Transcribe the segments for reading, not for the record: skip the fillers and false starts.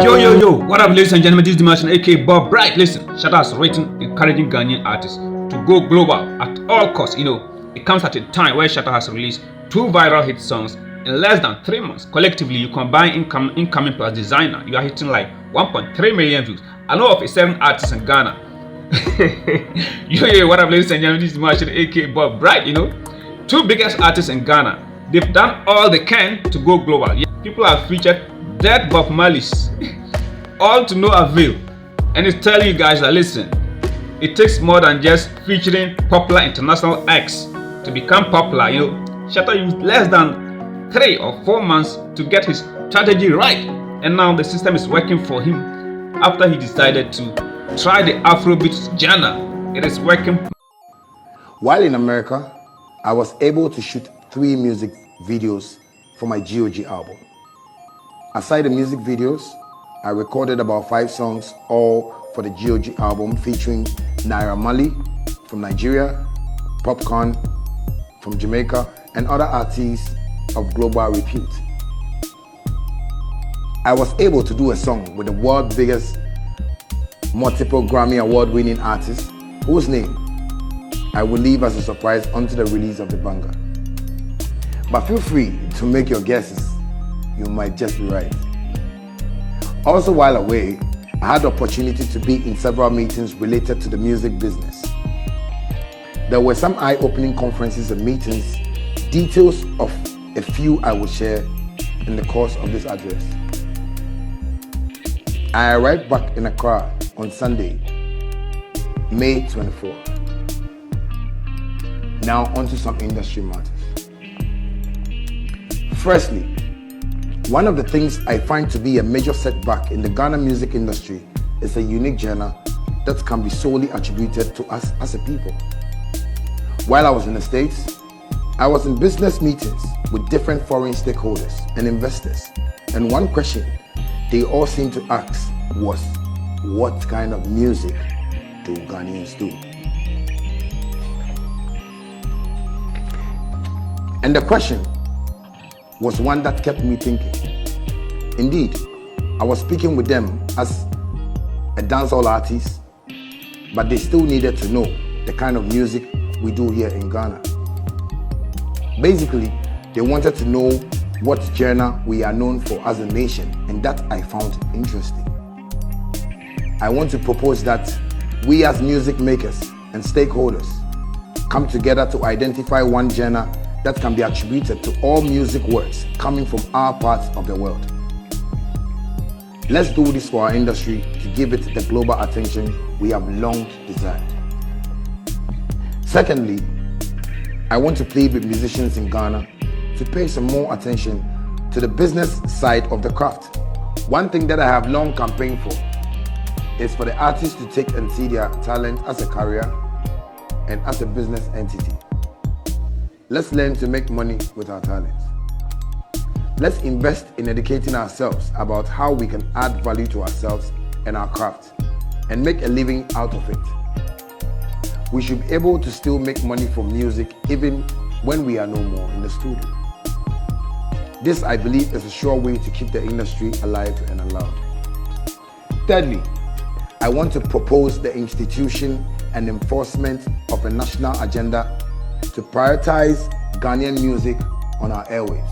Yo, what up, ladies and gentlemen? This is the Martian, aka Bob Bright. Listen, Shatta has written encouraging Ghanaian artists to go global at all costs. It comes at a time where Shatta has released 2 viral hit songs in less than 3 months. Collectively, you combine incoming plus designer, you are hitting like 1.3 million views. I know of a certain artist in Ghana. Yo, what up, ladies and gentlemen? This is the Martian, aka Bob Bright. 2 biggest artists in Ghana. They've done all they can to go global. Yeah, people have featured Dead Bob Marley's all to no avail, and it's telling you guys that listen, it takes more than just featuring popular international acts to become popular. Shatta used less than 3 or 4 months to get his strategy right, and now the system is working for him after he decided to try the Afrobeats genre. It is working. While in America, I was able to shoot 3 music videos for my GOG album. Aside the music videos, I recorded about 5 songs, all for the GOG album, featuring Naira Marley from Nigeria, Popcorn from Jamaica, and other artists of global repute. I was able to do a song with the world's biggest multiple Grammy award-winning artist, whose name I will leave as a surprise until the release of the banger. But feel free to make your guesses, you might just be right. Also, while away, I had the opportunity to be in several meetings related to the music business. There were some eye-opening conferences and meetings, details of a few I will share in the course of this address. I arrived back in Accra on Sunday, May 24. Now onto some industry matters. Firstly, one of the things I find to be a major setback in the Ghana music industry is a unique genre that can be solely attributed to us as a people. While I was in the States, I was in business meetings with different foreign stakeholders and investors, and one question they all seemed to ask was, what kind of music do Ghanaians do? And the question was one that kept me thinking. Indeed, I was speaking with them as a dancehall artist, but they still needed to know the kind of music we do here in Ghana. Basically, they wanted to know what genre we are known for as a nation, and that I found interesting. I want to propose that we as music makers and stakeholders come together to identify one genre that can be attributed to all music works coming from our parts of the world. Let's do this for our industry to give it the global attention we have long desired. Secondly, I want to plead with musicians in Ghana to pay some more attention to the business side of the craft. One thing that I have long campaigned for is for the artists to take and see their talent as a career and as a business entity. Let's learn to make money with our talents. Let's invest in educating ourselves about how we can add value to ourselves and our craft and make a living out of it. We should be able to still make money from music even when we are no more in the studio. This, I believe, is a sure way to keep the industry alive and allowed. Thirdly, I want to propose the institution and enforcement of a national agenda to prioritize Ghanaian music on our airwaves.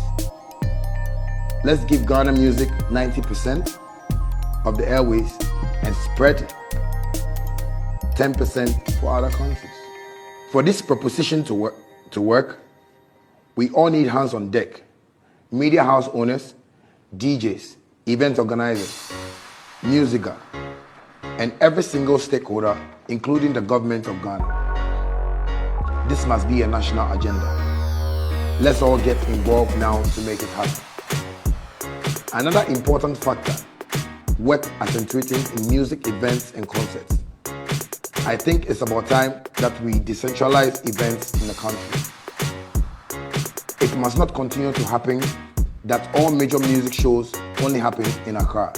Let's give Ghana music 90% of the airwaves and spread 10% for other countries. For this proposition to work, we all need hands on deck. Media house owners, DJs, event organizers, musica, and every single stakeholder, including the government of Ghana. This must be a national agenda. Let's all get involved now to make it happen. Another important factor, work accentuating in music events and concerts. I think it's about time that we decentralize events in the country. It must not continue to happen that all major music shows only happen in Accra.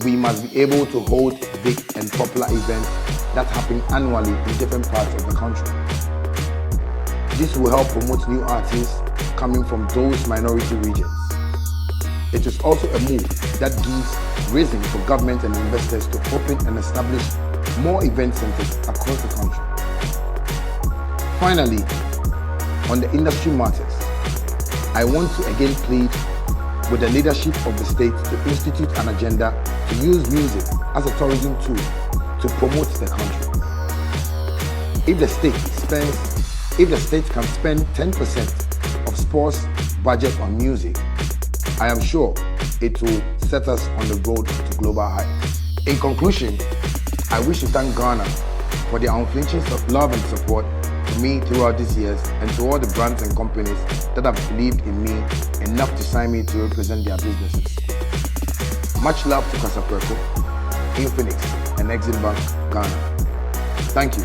We must be able to hold big and popular events that happen annually in different parts of the country. This will help promote new artists coming from those minority regions. It It is also a move that gives reason for government and investors to open and establish more event centers across the country. Finally, on the industry matters, I want to again plead with the leadership of the state to institute an agenda to use music as a tourism tool to promote the country. If the state can spend 10% of sports budget on music, I am sure it will set us on the road to global heights. In conclusion, I wish to thank Ghana for their unflinching love and support to me throughout these years, and to all the brands and companies that have believed in me enough to sign me to represent their businesses. Much love to Casapreco, Infinix, and Exim Bank, Ghana. Thank you.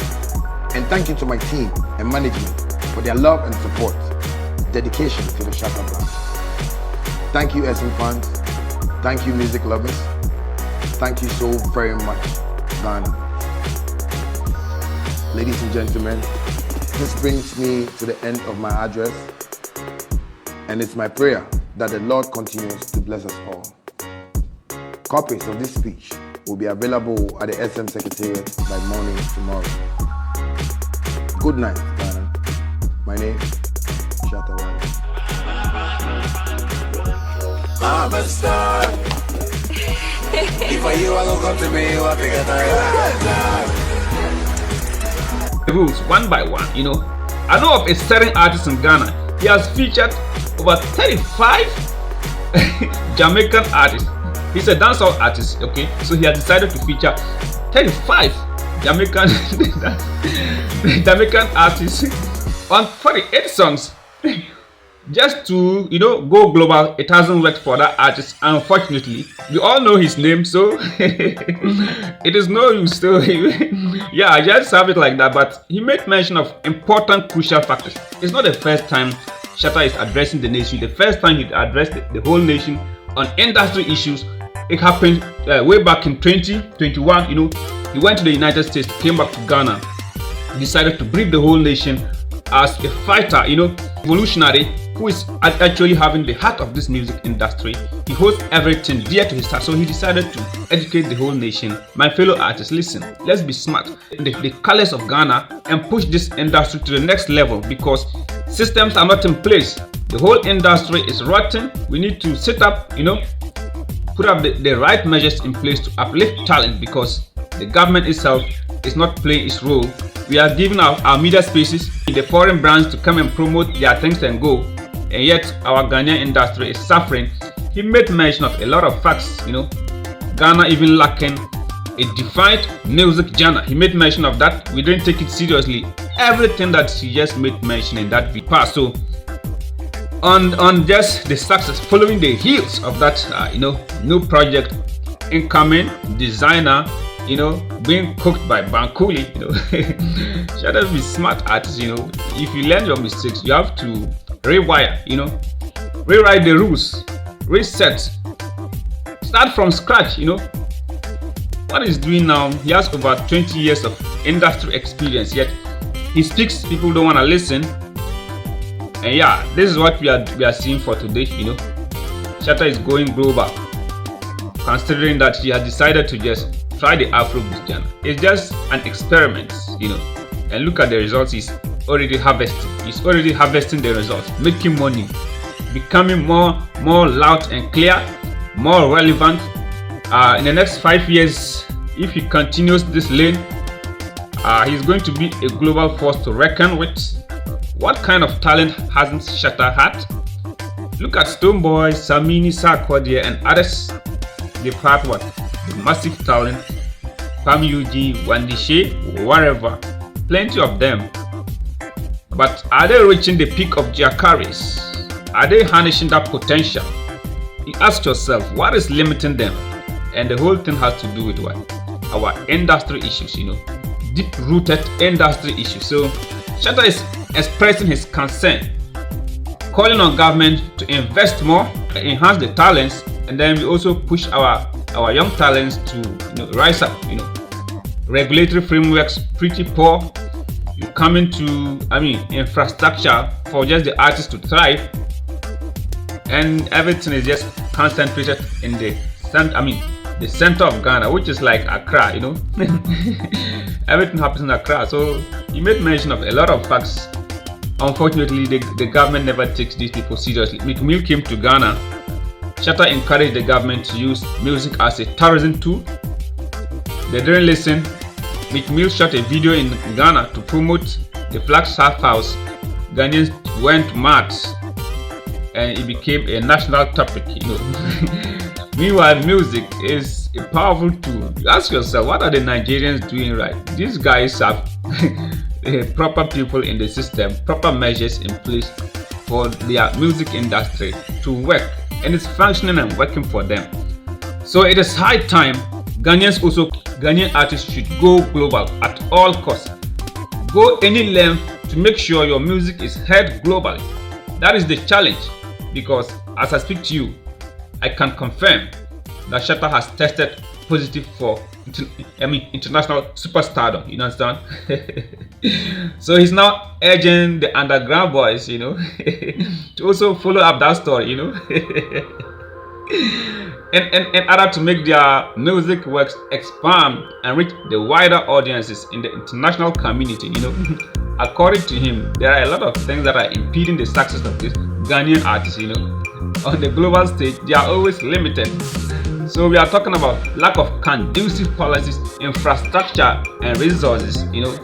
And thank you to my team and management for their love and support, dedication to the Shatta brand. Thank you, SM fans. Thank you, music lovers. Thank you so very much, Ghana. Ladies and gentlemen, this brings me to the end of my address, and it's my prayer that the Lord continues to bless us all. Copies of this speech will be available at the SM Secretariat by morning tomorrow. Good night, Ghana. My name is Shatta Wale. I'm a star. If I you, I look up to me, I think I rules one by one. I know of a certain artist in Ghana. He has featured over 35 Jamaican artists. He's a dancehall artist, okay? So he has decided to feature 35 Jamaican artists on 48 songs. Just to go global. It hasn't worked for that artist, unfortunately. We all know his name, so it is no use. So yeah, I just have it like that. But he made mention of important, crucial factors. It's not the first time Shatta is addressing the nation. The first time he addressed the whole nation on industry issues, it happened way back in 2021. He went to the United States, came back to Ghana, decided to brief the whole nation as a fighter, revolutionary, who is actually having the heart of this music industry. He holds everything dear to his heart, so he decided to educate the whole nation. My fellow artists, listen, let's be smart in the colors of Ghana and push this industry to the next level, because systems are not in place. The whole industry is rotten. We need to set up, put up the right measures in place to uplift talent, because the government itself is not playing its role. We are giving our media spaces in the foreign brands to come and promote their things and go, and yet our Ghanaian industry is suffering. He made mention of a lot of facts, Ghana even lacking a defined music genre. He made mention of that. We didn't take it seriously. Everything that he just made mention in that video. So on just the success, following the heels of that, new project, incoming designer, being cooked by Bankuli, Shatta be smart artist, if you learn your mistakes, you have to rewire, rewrite the rules, reset, start from scratch. What he's doing now, he has over 20 years of industry experience, yet he speaks, people don't want to listen. And yeah, this is what we are seeing for today. Shatta is going global, considering that he has decided to just try the Afrobeats genre. It's just an experiment, and look at the results. He's already harvesting the results, making money, becoming more loud and clear, more relevant. In the next 5 years, if he continues this lane, he's going to be a global force to reckon with. What kind of talent hasn't Shatta had? Look at Stonebwoy, Samini, Sarkodie, and others. They've had what? The massive talent. Pam Yuji, Wandishe, whatever. Plenty of them. But are they reaching the peak of their careers? Are they harnessing that potential? You ask yourself, what is limiting them? And the whole thing has to do with what? Our industry issues, deep-rooted industry issues. So Shatta is expressing his concern, calling on government to invest more, enhance the talents, and then we also push our young talents to rise up. Regulatory frameworks pretty poor. You come into infrastructure for just the artists to thrive. and everything is just concentrated in the center of Ghana, which is like Accra, you know. Everything happens in Accra. So he made mention of a lot of facts. Unfortunately, the government never takes these people seriously. Meek Mill came to Ghana. Shatta encouraged the government to use music as a terrorism tool. They didn't listen. Meek Mill shot a video in Ghana to promote the Flagstaff House. Ghanaians went mad, and it became a national topic, you know. Meanwhile, music is a powerful tool. You ask yourself, what are the Nigerians doing right? These guys have proper people in the system, proper measures in place for their music industry to work, and it's functioning and working for them. So it is high time Ghanaian artists should go global at all costs. Go any length to make sure your music is heard globally. That is the challenge, because as I speak to you, I can confirm that Shatta has tested positive for international superstardom. You understand? So he's now urging the underground boys, you know, to also follow up that story, you know, in order to make their music works expand and reach the wider audiences in the international community, you know. According to him, there are a lot of things that are impeding the success of this Ghanaian artists, you know. On the global stage, they are always limited. So we are talking about lack of conducive policies, infrastructure, and resources, you know.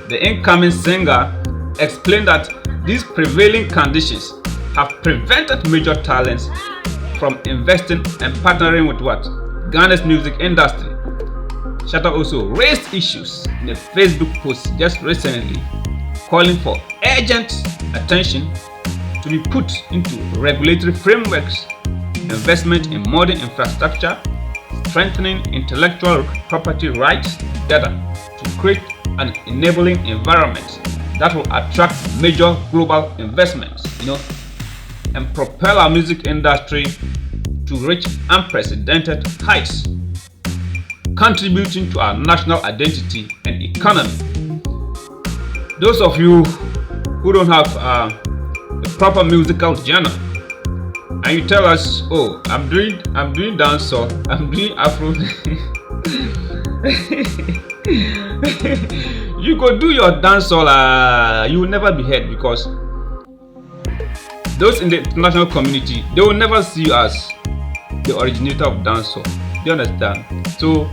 The incoming singer explained that these prevailing conditions have prevented major talents from investing and partnering with Ghana's music industry. Shatta also raised issues in a Facebook post just recently, calling for urgent attention to be put into regulatory frameworks, investment in modern infrastructure, strengthening intellectual property rights together to create an enabling environment that will attract major global investments, you know, and propel our music industry to reach unprecedented heights, contributing to our national identity and economy. Those of you who don't have a proper musical genre, and you tell us, oh, I'm doing dancehall, I'm doing Afro, you go do your dancehall, you will never be heard, because those in the international community, they will never see you as the originator of dancehall. Do you understand? So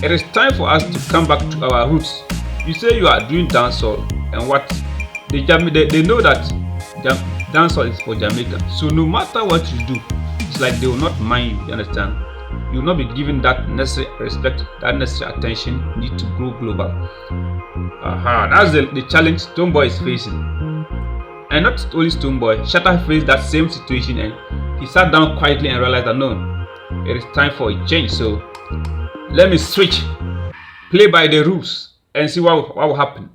it is time for us to come back to our roots. You say you are doing dancehall, and what they know that dancehall is for Jamaica. So no matter what you do, it's like they will not mind you. You understand? You will not be given that necessary respect, that necessary attention. You need to grow global. That's the challenge Stonebwoy is facing. And not only Stonebwoy, Shatta faced that same situation, and he sat down quietly and realized that no, it is time for a change. So let me switch, play by the rules, and see what will happen.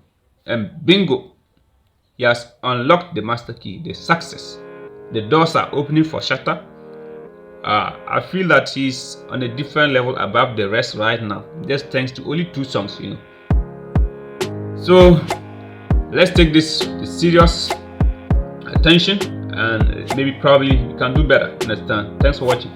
And bingo, he has unlocked the master key, the success. The doors are opening for Shatta. I feel that he's on a different level above the rest right now, just thanks to only 2 songs, you know. So let's take this with serious attention, and maybe probably we can do better. Understand? Thanks for watching.